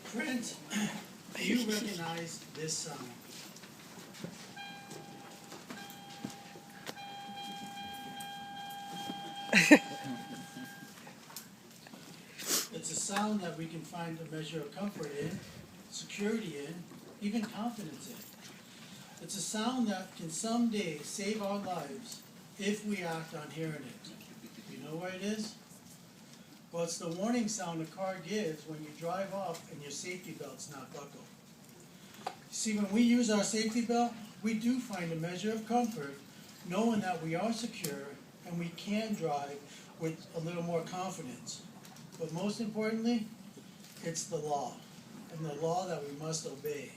Friends, do you recognize this sound? It's a sound that we can find a measure of comfort in, security in, even confidence in. It's a sound that can someday save our lives if we act on hearing it. You know where it is? Well, it's the warning sound a car gives when you drive off and your safety belt's not buckled. See, when we use our safety belt, we do find a measure of comfort knowing that we are secure and we can drive with a little more confidence. But most importantly, it's the law, and the law that we must obey.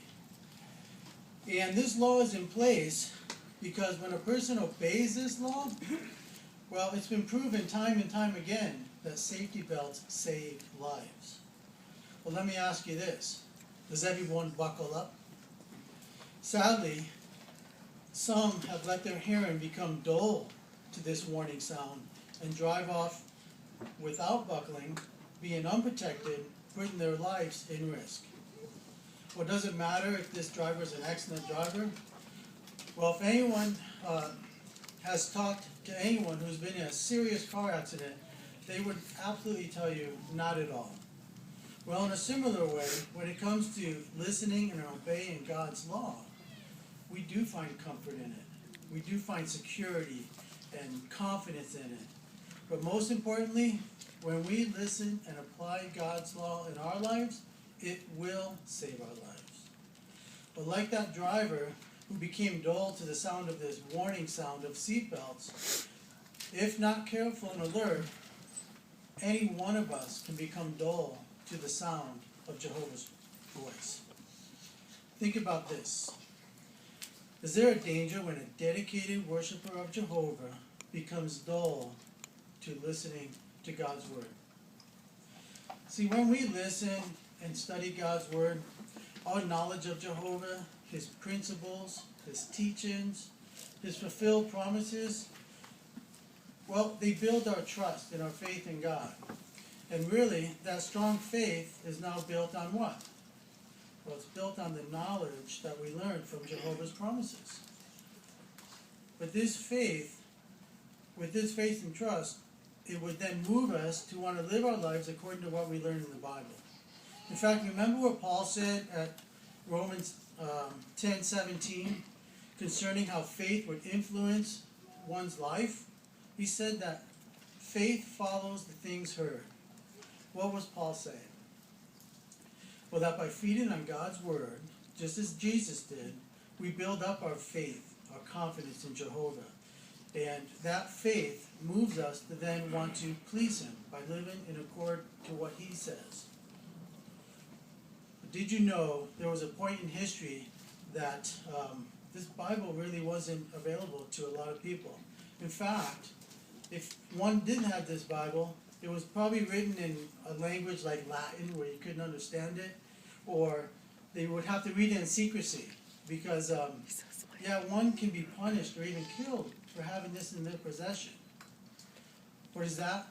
And this law is in place because when a person obeys this law, well, it's been proven time and time again that safety belts save lives. Well, let me ask you this. Does everyone buckle up? Sadly, some have let their hearing become dull to this warning sound and drive off without buckling, being unprotected, putting their lives in risk. Well, does it matter if this driver is an excellent driver? Well, if anyone has talked to anyone who's been in a serious car accident, they would absolutely tell you, not at all. Well, in a similar way, when it comes to listening and obeying God's law, we do find comfort in it. We do find security and confidence in it. But most importantly, when we listen and apply God's law in our lives, it will save our lives. But like that driver who became dull to the sound of this warning sound of seatbelts, if not careful and alert, any one of us can become dull to the sound of Jehovah's voice. Think about this. Is there a danger when a dedicated worshiper of Jehovah becomes dull to listening to God's word? See, when we listen and study God's word, our knowledge of Jehovah, his principles, his teachings, his fulfilled promises, well, they build our trust and our faith in God. And really, that strong faith is now built on what? Well, it's built on the knowledge that we learned from Jehovah's promises. But this faith, with this faith and trust, it would then move us to want to live our lives according to what we learned in the Bible. In fact, remember what Paul said at Romans 10:17 concerning how faith would influence one's life? He said that faith follows the things heard. What was Paul saying? Well, that by feeding on God's word, just as Jesus did, we build up our faith, our confidence in Jehovah. And that faith moves us to then want to please him by living in accord to what he says. But did you know there was a point in history that this Bible really wasn't available to a lot of people? In fact, if one didn't have this Bible, it was probably written in a language like Latin where you couldn't understand it, or they would have to read it in secrecy because, one can be punished or even killed for having this in their possession. What is that?